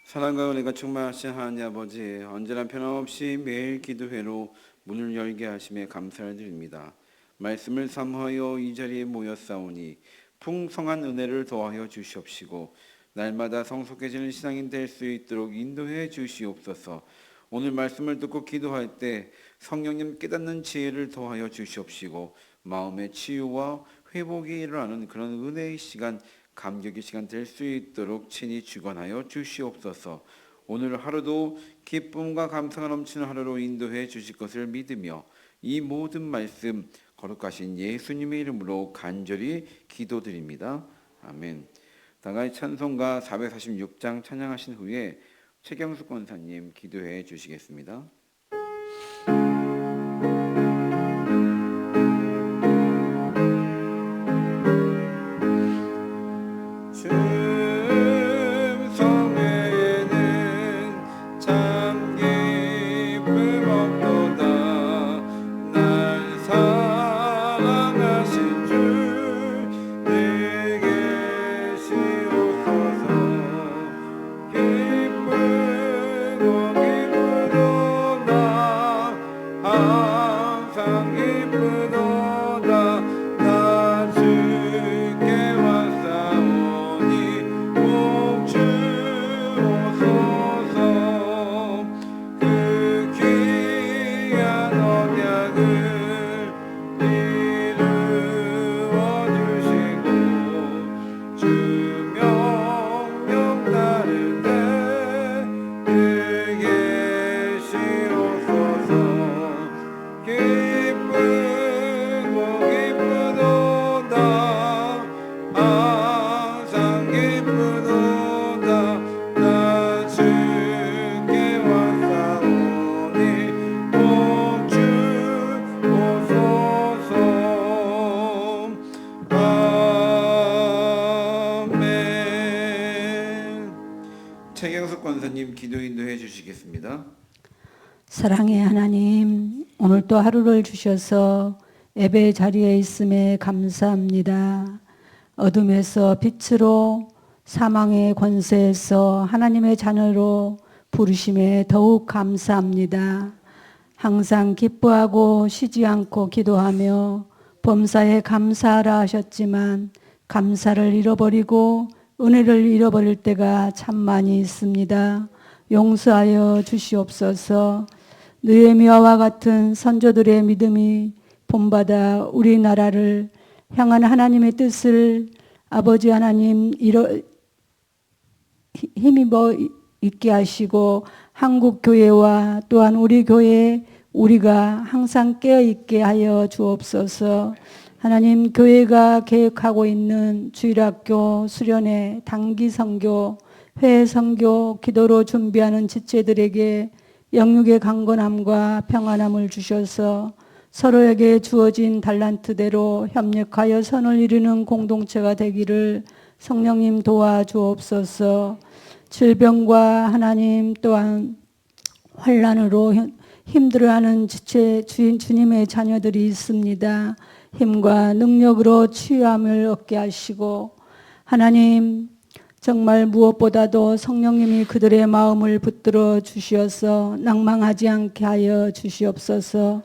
사랑과 은혜가 충만하신 하나님 아버지, 언제나 변함없이 매일 기도회로 문을 열게 하심에 감사를 드립니다. 말씀을 삼하여 이 자리에 모였사오니 풍성한 은혜를 더하여 주시옵시고 날마다 성숙해지는 신앙인 될 수 있도록 인도해 주시옵소서. 오늘 말씀을 듣고 기도할 때 성령님 깨닫는 지혜를 더하여 주시옵시고 마음의 치유와 회복이 일어나는 그런 은혜의 시간, 감격의 시간 될 수 있도록 친히 주관하여 주시옵소서. 오늘 하루도 기쁨과 감사가 넘치는 하루로 인도해 주실 것을 믿으며 이 모든 말씀 거룩하신 예수님의 이름으로 간절히 기도드립니다. 아멘. 다같이 찬송가 446장 찬양하신 후에 최경숙 권사님 기도해 주시겠습니다. 최경숙 권사님 기도 인도해 주시겠습니다. 사랑의 하나님, 오늘 또 하루를 주셔서 예배 자리에 있음에 감사합니다. 어둠에서 빛으로, 사망의 권세에서 하나님의 자녀로 부르심에 더욱 감사합니다. 항상 기뻐하고 쉬지 않고 기도하며 범사에 감사하라 하셨지만 감사를 잃어버리고 은혜를 잃어버릴 때가 참 많이 있습니다. 용서하여 주시옵소서. 느헤미야와 같은 선조들의 믿음이 본받아 우리나라를 향한 하나님의 뜻을 아버지 하나님 힘입어 있게 하시고 한국 교회와 또한 우리 교회 우리가 항상 깨어 있게 하여 주옵소서. 하나님, 교회가 계획하고 있는 주일학교 수련회, 단기 선교, 회의 선교, 기도로 준비하는 지체들에게 영육의 강건함과 평안함을 주셔서 서로에게 주어진 달란트대로 협력하여 선을 이루는 공동체가 되기를 성령님 도와주옵소서. 질병과 하나님 또한 환난으로 힘들어하는 지체 주님의 자녀들이 있습니다. 힘과 능력으로 치유함을 얻게 하시고 하나님, 정말 무엇보다도 성령님이 그들의 마음을 붙들어 주시어서 낭망하지 않게 하여 주시옵소서.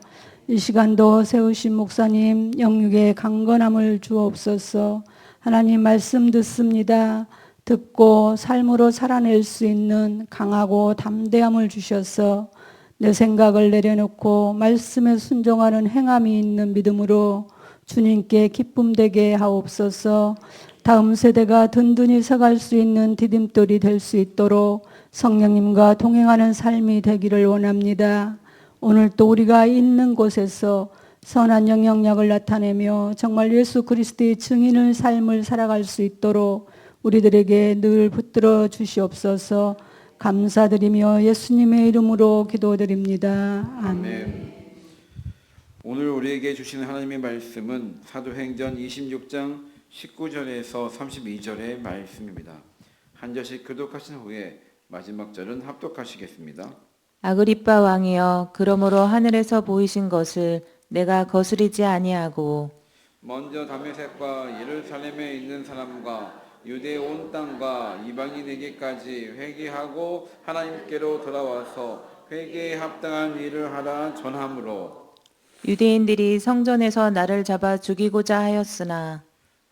이 시간도 세우신 목사님 영육의 강건함을 주옵소서. 하나님, 말씀 듣습니다. 듣고 삶으로 살아낼 수 있는 강하고 담대함을 주셔서 내 생각을 내려놓고 말씀에 순종하는 행함이 있는 믿음으로 주님께 기쁨되게 하옵소서. 다음 세대가 든든히 서갈 수 있는 디딤돌이 될 수 있도록 성령님과 동행하는 삶이 되기를 원합니다. 오늘 또 우리가 있는 곳에서 선한 영향력을 나타내며 정말 예수 그리스도의 증인의 삶을 살아갈 수 있도록 우리들에게 늘 붙들어 주시옵소서. 감사드리며 예수님의 이름으로 기도드립니다. 아멘. 오늘 우리에게 주시는 하나님의 말씀은 사도행전 26장 19절에서 32절의 말씀입니다. 한 절씩 교독하신 후에 마지막 절은 합독하시겠습니다. 아그리빠 왕이여, 그러므로 하늘에서 보이신 것을 내가 거스리지 아니하고 먼저 다메섹과 예루살렘에 있는 사람과 유대 온 땅과 이방인에게까지 회개하고 하나님께로 돌아와서 회개에 합당한 일을 하라 전함으로 유대인들이 성전에서 나를 잡아 죽이고자 하였으나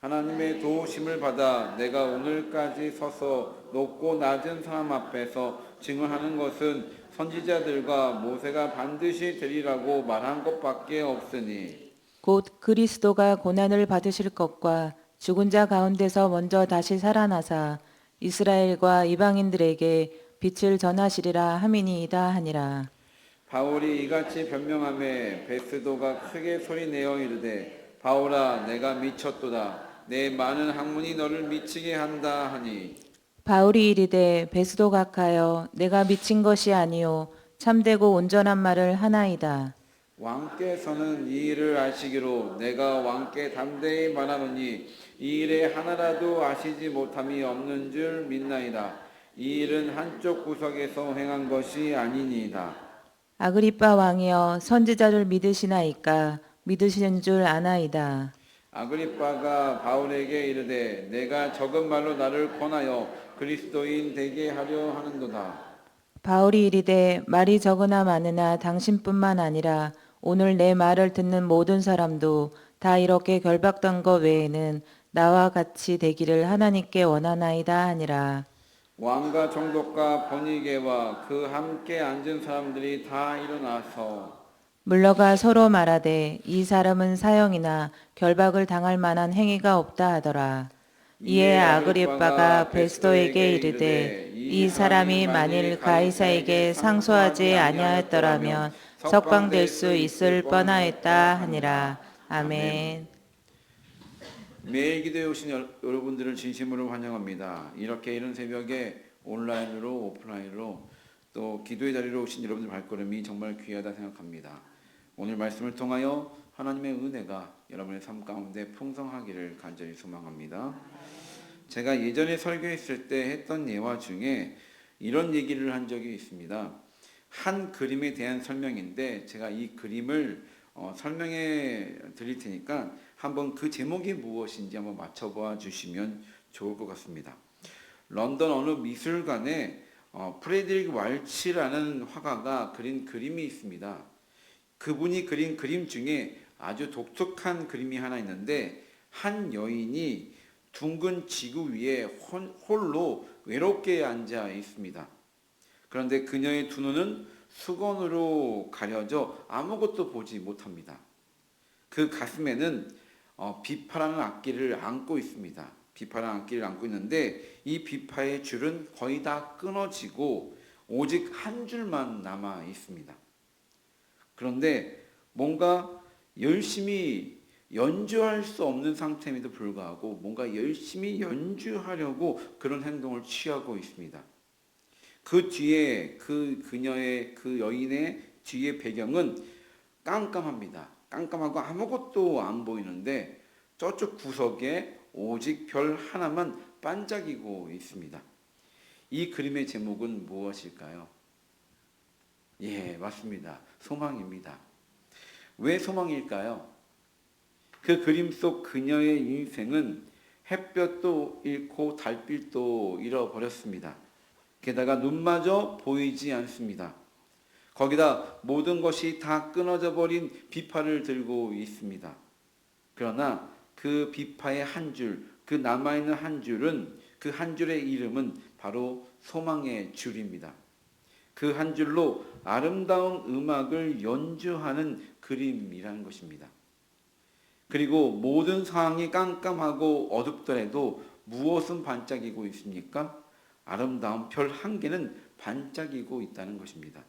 하나님의 도우심을 받아 내가 오늘까지 서서 높고 낮은 사람 앞에서 증언하는 것은 선지자들과 모세가 반드시 되리라고 말한 것밖에 없으니 곧 그리스도가 고난을 받으실 것과 죽은 자 가운데서 먼저 다시 살아나사 이스라엘과 이방인들에게 빛을 전하시리라 함이니이다 하니라. 바울이 이같이 변명하며 베스도가 크게 소리내어 이르되 바울아 내가 미쳤도다 내 많은 학문이 너를 미치게 한다 하니 바울이 이르되 베스도 각하여 내가 미친 것이 아니요 참되고 온전한 말을 하나이다. 왕께서는 이 일을 아시기로 내가 왕께 담대히 말하노니 이 일에 하나라도 아시지 못함이 없는 줄 믿나이다. 이 일은 한쪽 구석에서 행한 것이 아니니이다. 아그리빠 왕이여 선지자를 믿으시나이까 믿으시는 줄 아나이다. 아그리빠가 바울에게 이르되 내가 적은 말로 나를 권하여 그리스도인 되게 하려 하는도다. 바울이 이르되 말이 적으나 많으나 당신뿐만 아니라 오늘 내 말을 듣는 모든 사람도 다 이렇게 결박된 것 외에는 나와 같이 되기를 하나님께 원하나이다 하니라. 왕과 총독과 번이게와 그 함께 앉은 사람들이 다 일어나서 물러가 서로 말하되 이 사람은 사형이나 결박을 당할 만한 행위가 없다 하더라. 이에 아그리빠가 베스도에게 이르되 이 사람이 만일 가이사에게 상소하지 아니하였더라면 석방될 수 있을 뻔하였다 하니라. 아멘. 매일 기도에 오신 여러분들을 진심으로 환영합니다. 이렇게 이른 새벽에 온라인으로 오프라인으로 또 기도의 자리로 오신 여러분들 발걸음이 정말 귀하다 생각합니다. 오늘 말씀을 통하여 하나님의 은혜가 여러분의 삶 가운데 풍성하기를 간절히 소망합니다. 제가 예전에 설교했을 때 했던 예화 중에 이런 얘기를 한 적이 있습니다. 한 그림에 대한 설명인데 제가 이 그림을 설명해 드릴 테니까 한번 그 제목이 무엇인지 한번 맞춰봐 주시면 좋을 것 같습니다. 런던 어느 미술관에 프레드릭 왈츠라는 화가가 그린 그림이 있습니다. 그분이 그린 그림 중에 아주 독특한 그림이 하나 있는데 한 여인이 둥근 지구 위에 홀로 외롭게 앉아 있습니다. 그런데 그녀의 두 눈은 수건으로 가려져 아무것도 보지 못합니다. 그 가슴에는 비파라는 악기를 안고 있습니다. 비파라는 악기를 안고 있는데 이 비파의 줄은 거의 다 끊어지고 오직 한 줄만 남아 있습니다. 그런데 뭔가 열심히 연주할 수 없는 상태임에도 불구하고 뭔가 열심히 연주하려고 그런 행동을 취하고 있습니다. 그 뒤에 그녀의 그 여인의 뒤의 배경은 깜깜합니다. 깜깜하고 아무것도 안 보이는데 저쪽 구석에 오직 별 하나만 반짝이고 있습니다. 이 그림의 제목은 무엇일까요? 예, 맞습니다. 소망입니다. 왜 소망일까요? 그 그림 속 그녀의 인생은 햇볕도 잃고 달빛도 잃어버렸습니다. 게다가 눈마저 보이지 않습니다. 거기다 모든 것이 다 끊어져 버린 비파를 들고 있습니다. 그러나 그 비파의 한 줄, 그 남아있는 한 줄은 그 한 줄의 이름은 바로 소망의 줄입니다. 그 한 줄로 아름다운 음악을 연주하는 그림이라는 것입니다. 그리고 모든 상황이 깜깜하고 어둡더라도 무엇은 반짝이고 있습니까? 아름다운 별 한 개는 반짝이고 있다는 것입니다.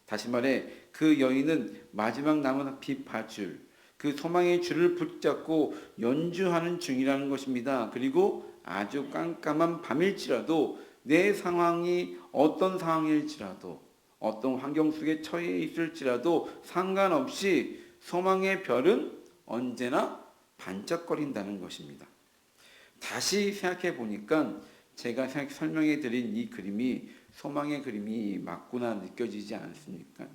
다시 말해 그 여인은 마지막 남은 비파줄, 그 소망의 줄을 붙잡고 연주하는 중이라는 것입니다. 그리고 아주 깜깜한 밤일지라도 내 상황이 어떤 상황일지라도 어떤 환경 속에 처해 있을지라도 상관없이 소망의 별은 언제나 반짝거린다는 것입니다. 다시 생각해 보니까 제가 설명해 드린 이 그림이 소망의 그림이 맞구나 느껴지지 않습니까?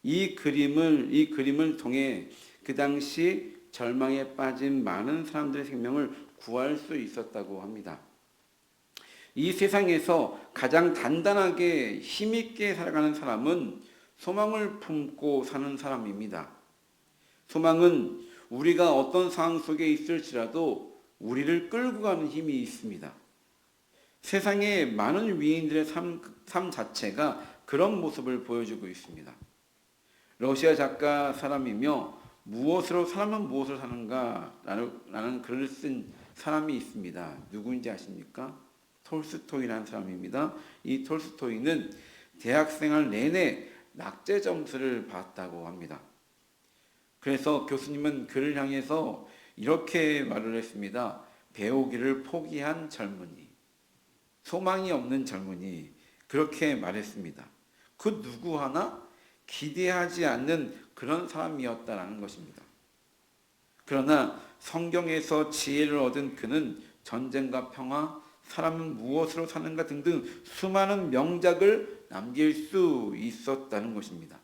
이 그림을 통해 그 당시 절망에 빠진 많은 사람들의 생명을 구할 수 있었다고 합니다. 이 세상에서 가장 단단하게 힘있게 살아가는 사람은 소망을 품고 사는 사람입니다. 소망은 우리가 어떤 상황 속에 있을지라도 우리를 끌고 가는 힘이 있습니다. 세상의 많은 위인들의 삶 자체가 그런 모습을 보여주고 있습니다. 러시아 작가 사람이며 사람은 무엇을 사는가 라는 글을 쓴 사람이 있습니다. 누구인지 아십니까? 톨스토이라는 사람입니다. 이 톨스토이는 대학생활 내내 낙제 점수를 받았다고 합니다. 그래서 교수님은 그를 향해서 이렇게 말을 했습니다. 배우기를 포기한 젊은이, 소망이 없는 젊은이, 그렇게 말했습니다. 그 누구 하나 기대하지 않는 그런 사람이었다라는 것입니다. 그러나 성경에서 지혜를 얻은 그는 전쟁과 평화, 사람은 무엇으로 사는가 등등 수많은 명작을 남길 수 있었다는 것입니다.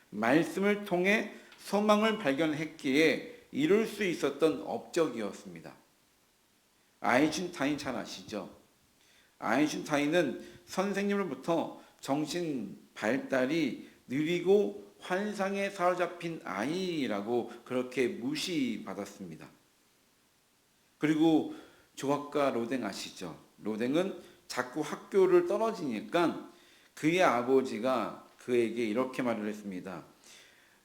말씀을 통해 소망을 발견했기에 이룰 수 있었던 업적이었습니다. 아인슈타인 잘 아시죠? 아인슈타인은 선생님으로부터 정신 발달이 느리고 환상에 사로잡힌 아이라고 그렇게 무시받았습니다. 그리고 조각가 로댕 아시죠? 로댕은 자꾸 학교를 떨어지니까 그의 아버지가 그에게 이렇게 말을 했습니다.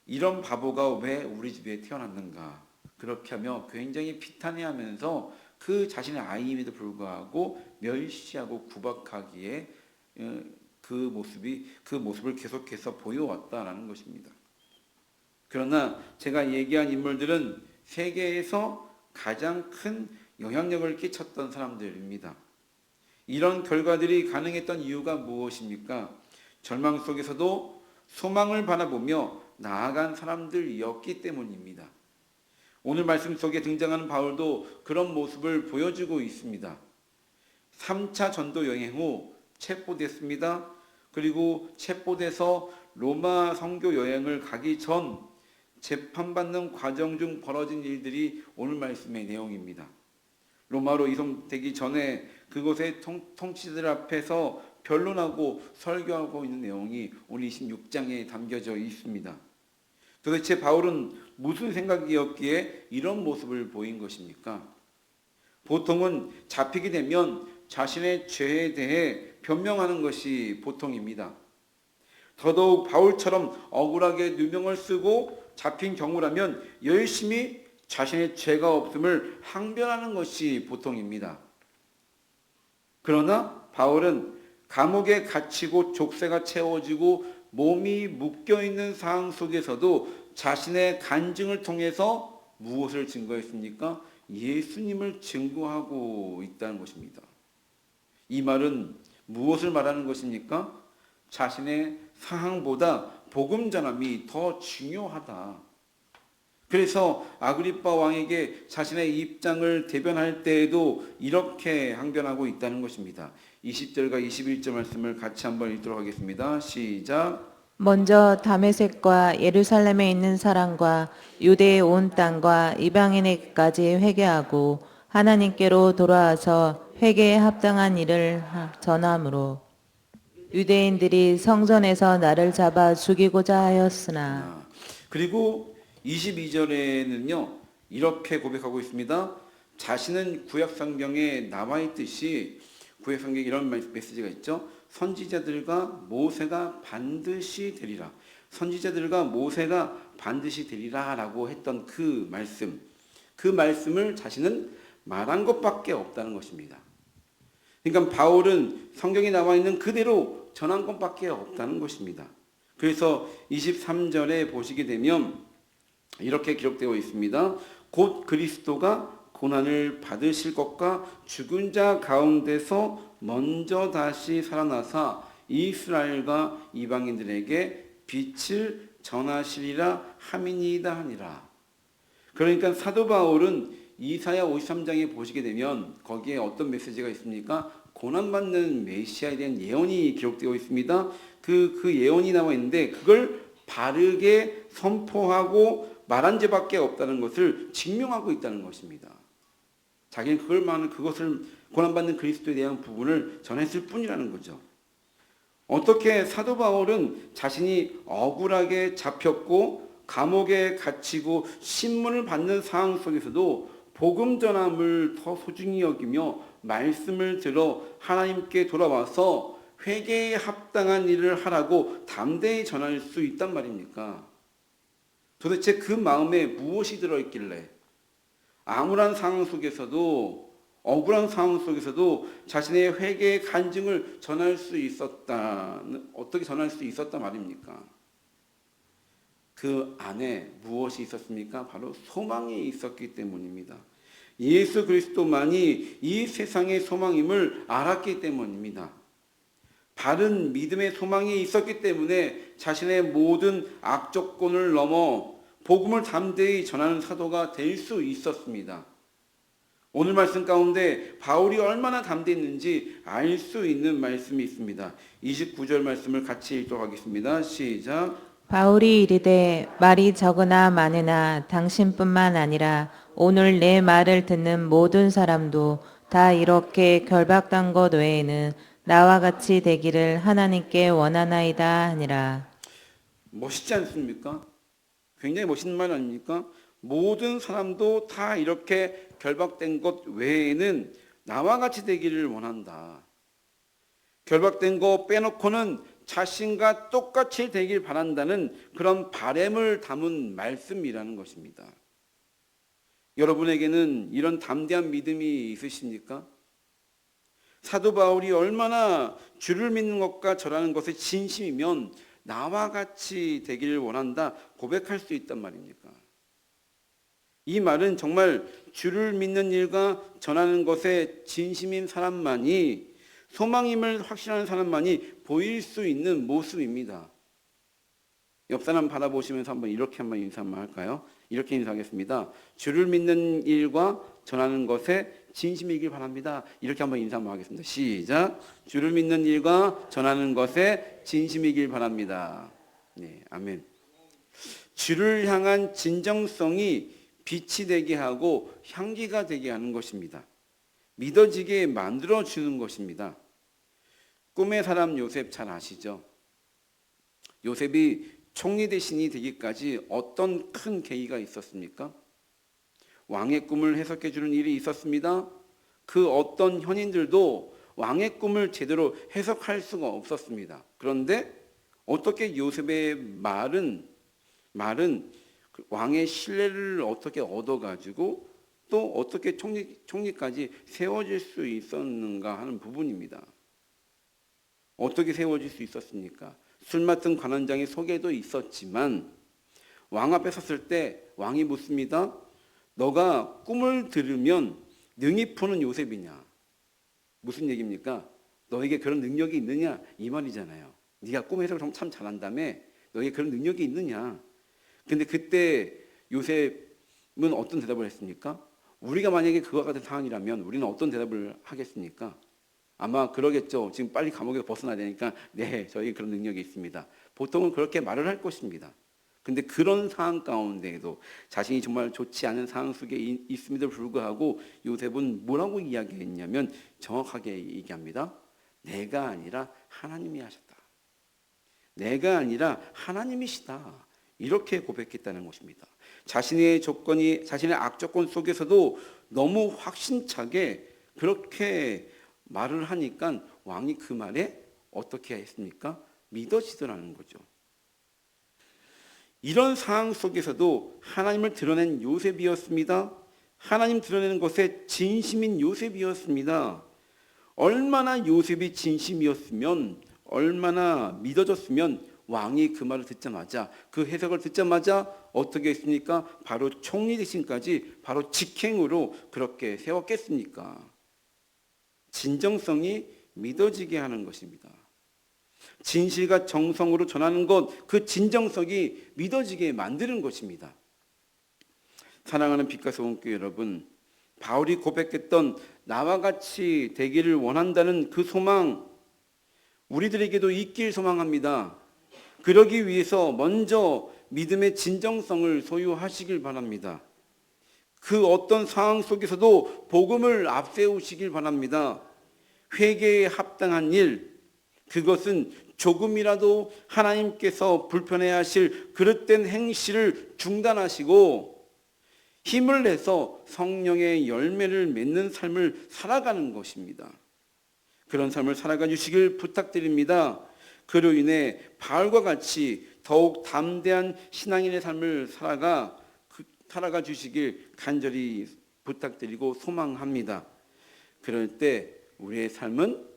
이런 바보가 왜 우리 집에 태어났는가? 그렇게 하며 굉장히 비탄해하면서 그 자신의 아이임에도 불구하고 멸시하고 구박하기에 그 모습을 계속해서 보여왔다라는 것입니다. 그러나 제가 얘기한 인물들은 세계에서 가장 큰 영향력을 끼쳤던 사람들입니다. 이런 결과들이 가능했던 이유가 무엇입니까? 절망 속에서도 소망을 바라보며 나아간 사람들이었기 때문입니다. 오늘 말씀 속에 등장하는 바울도 그런 모습을 보여주고 있습니다. 3차 전도 여행 후 체포됐습니다. 그리고 체포돼서 로마 선교 여행을 가기 전 재판받는 과정 중 벌어진 일들이 오늘 말씀의 내용입니다. 로마로 이송되기 전에 그곳의 통치들 앞에서 변론하고 설교하고 있는 내용이 오늘 26장에 담겨져 있습니다. 도대체 바울은 무슨 생각이었기에 이런 모습을 보인 것입니까? 보통은 잡히게 되면 자신의 죄에 대해 변명하는 것이 보통입니다. 더더욱 바울처럼 억울하게 누명을 쓰고 잡힌 경우라면 열심히 자신의 죄가 없음을 항변하는 것이 보통입니다. 그러나 바울은 감옥에 갇히고 족쇄가 채워지고 몸이 묶여있는 상황 속에서도 자신의 간증을 통해서 무엇을 증거했습니까? 예수님을 증거하고 있다는 것입니다. 이 말은 무엇을 말하는 것입니까? 자신의 상황보다 복음 전함이 더 중요하다. 그래서 아그리빠 왕에게 자신의 입장을 대변할 때에도 이렇게 항변하고 있다는 것입니다. 20절과 21절 말씀을 같이 한번 읽도록 하겠습니다. 시작. 먼저 다메섹과 예루살렘에 있는 사람과 유대의 온 땅과 이방인에게까지 회개하고 하나님께로 돌아와서 회개에 합당한 일을 전함으로 유대인들이 성전에서 나를 잡아 죽이고자 하였으나. 그리고 22절에는요 이렇게 고백하고 있습니다. 자신은 구약성경에 나와 있듯이 구약성경에 이런 메시지가 있죠. 선지자들과 모세가 반드시 되리라. 선지자들과 모세가 반드시 되리라 라고 했던 그 말씀을 자신은 말한 것밖에 없다는 것입니다. 그러니까 바울은 성경에 나와 있는 그대로 전한 것밖에 없다는 것입니다. 그래서 23절에 보시게 되면 이렇게 기록되어 있습니다. 곧 그리스도가 고난을 받으실 것과 죽은 자 가운데서 먼저 다시 살아나사 이스라엘과 이방인들에게 빛을 전하시리라 함이니이다 하니라. 그러니까 사도 바울은 이사야 53장에 보시게 되면 거기에 어떤 메시지가 있습니까? 고난받는 메시아에 대한 예언이 기록되어 있습니다. 그 예언이 나와 있는데 그걸 바르게 선포하고 말한 죄밖에 없다는 것을 증명하고 있다는 것입니다. 자기는 그것을 고난받는 그리스도에 대한 부분을 전했을 뿐이라는 거죠. 어떻게 사도 바울은 자신이 억울하게 잡혔고 감옥에 갇히고 신문을 받는 상황 속에서도 복음 전함을 더 소중히 여기며 말씀을 들어 하나님께 돌아와서 회개에 합당한 일을 하라고 담대히 전할 수 있단 말입니까? 도대체 그 마음에 무엇이 들어있길래 암울한 상황 속에서도 억울한 상황 속에서도 자신의 회개의 간증을 전할 수 있었다. 어떻게 전할 수 있었다 말입니까? 그 안에 무엇이 있었습니까? 바로 소망이 있었기 때문입니다. 예수 그리스도만이 이 세상의 소망임을 알았기 때문입니다. 바른 믿음의 소망이 있었기 때문에 자신의 모든 악조건을 넘어 복음을 담대히 전하는 사도가 될 수 있었습니다. 오늘 말씀 가운데 바울이 얼마나 담대했는지 알 수 있는 말씀이 있습니다. 29절 말씀을 같이 읽도록 하겠습니다. 시작. 바울이 이르되 말이 적으나 많으나 당신뿐만 아니라 오늘 내 말을 듣는 모든 사람도 다 이렇게 결박된 것 외에는 나와 같이 되기를 하나님께 원하나이다 하니라. 멋있지 않습니까? 굉장히 멋있는 말 아닙니까? 모든 사람도 다 이렇게 결박된 것 외에는 나와 같이 되기를 원한다. 결박된 거 빼놓고는 자신과 똑같이 되길 바란다는 그런 바램을 담은 말씀이라는 것입니다. 여러분에게는 이런 담대한 믿음이 있으십니까? 사도 바울이 얼마나 주를 믿는 것과 절하는 것에 진심이면 나와 같이 되기를 원한다 고백할 수 있단 말입니까? 이 말은 정말 주를 믿는 일과 전하는 것에 진심인 사람만이 소망임을 확신하는 사람만이 보일 수 있는 모습입니다. 옆 사람 바라보시면서 한번 인사 한번 할까요? 이렇게 인사하겠습니다. 주를 믿는 일과 전하는 것에 진심이길 바랍니다. 이렇게 한번 인사 한번 하겠습니다. 시작. 주를 믿는 일과 전하는 것에 진심이길 바랍니다. 네, 아멘. 주를 향한 진정성이 빛이 되게 하고 향기가 되게 하는 것입니다. 믿어지게 만들어주는 것입니다. 꿈의 사람 요셉 잘 아시죠? 요셉이 총리 대신이 되기까지 어떤 큰 계기가 있었습니까? 왕의 꿈을 해석해 주는 일이 있었습니다. 그 어떤 현인들도 왕의 꿈을 제대로 해석할 수가 없었습니다. 그런데 어떻게 요셉의 말은 왕의 신뢰를 어떻게 얻어가지고 또 어떻게 총리까지 세워질 수 있었는가 하는 부분입니다. 어떻게 세워질 수 있었습니까? 술 맡은 관원장의 소개도 있었지만 왕 앞에 섰을 때 왕이 묻습니다. 너가 꿈을 들으면 능히 푸는 요셉이냐? 무슨 얘기입니까? 너에게 그런 능력이 있느냐? 이 말이잖아요. 네가 꿈 해석을 참 잘한다며 너에게 그런 능력이 있느냐? 근데 그때 요셉은 어떤 대답을 했습니까? 우리가 만약에 그와 같은 상황이라면 우리는 어떤 대답을 하겠습니까? 아마 그러겠죠. 지금 빨리 감옥에서 벗어나야 되니까 네, 저희 그런 능력이 있습니다. 보통은 그렇게 말을 할 것입니다. 근데 그런 상황 가운데에도 자신이 정말 좋지 않은 상황 속에 있음에도 불구하고 요셉은 뭐라고 이야기했냐면 정확하게 얘기합니다. 내가 아니라 하나님이 하셨다. 내가 아니라 하나님이시다. 이렇게 고백했다는 것입니다. 자신의 악조건 속에서도 너무 확신차게 그렇게 말을 하니까 왕이 그 말에 어떻게 했습니까? 믿어지더라는 거죠. 이런 상황 속에서도 하나님을 드러낸 요셉이었습니다. 하나님 드러내는 것에 진심인 요셉이었습니다. 얼마나 요셉이 진심이었으면 얼마나 믿어졌으면 왕이 그 말을 듣자마자 그 해석을 듣자마자 어떻게 했습니까? 바로 총리 대신까지 바로 직행으로 그렇게 세웠겠습니까? 진정성이 믿어지게 하는 것입니다. 진실과 정성으로 전하는 것, 그 진정성이 믿어지게 만드는 것입니다. 사랑하는 빛과 소금교회 여러분, 바울이 고백했던 나와 같이 되기를 원한다는 그 소망, 우리들에게도 있길 소망합니다. 그러기 위해서 먼저 믿음의 진정성을 소유하시길 바랍니다. 그 어떤 상황 속에서도 복음을 앞세우시길 바랍니다. 회개에 합당한 일, 그것은 조금이라도 하나님께서 불편해하실 그릇된 행실을 중단하시고 힘을 내서 성령의 열매를 맺는 삶을 살아가는 것입니다. 그런 삶을 살아가 주시길 부탁드립니다. 그로 인해 바울과 같이 더욱 담대한 신앙인의 삶을 살아가 주시길 간절히 부탁드리고 소망합니다. 그럴 때 우리의 삶은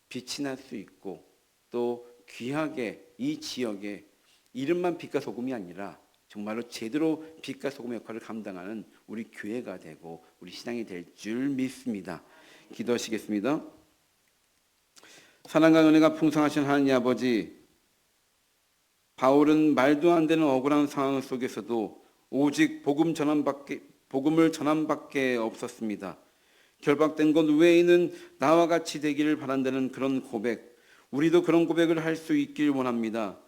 빛이 날 수 있고 또 귀하게 이 지역에 이름만 빛과 소금이 아니라 정말로 제대로 빛과 소금의 역할을 감당하는 우리 교회가 되고 우리 신앙이 될 줄 믿습니다. 기도하시겠습니다. 사랑과 은혜가 풍성하신 하나님 아버지, 바울은 말도 안 되는 억울한 상황 속에서도 오직 복음을 전함밖에 없었습니다. 결박된 것 외에는 나와 같이 되기를 바란다는 그런 고백, 우리도 그런 고백을 할 수 있길 원합니다.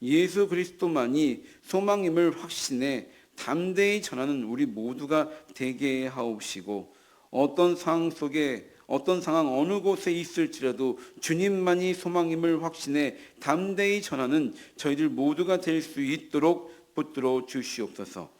예수 그리스도만이 소망임을 확신해 담대히 전하는 우리 모두가 되게 하옵시고, 어떤 상황 어느 곳에 있을지라도 주님만이 소망임을 확신해 담대히 전하는 저희들 모두가 될 수 있도록 붙들어 주시옵소서.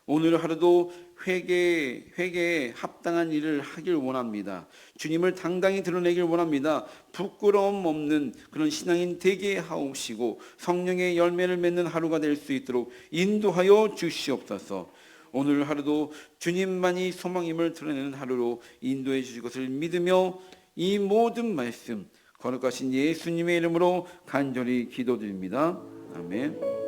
오늘 하루도 회개에 합당한 일을 하길 원합니다. 주님을 당당히 드러내길 원합니다. 부끄러움 없는 그런 신앙인 되게 하옵시고 성령의 열매를 맺는 하루가 될 수 있도록 인도하여 주시옵소서. 오늘 하루도 주님만이 소망임을 드러내는 하루로 인도해 주실 것을 믿으며 이 모든 말씀 거룩하신 예수님의 이름으로 간절히 기도드립니다. 아멘.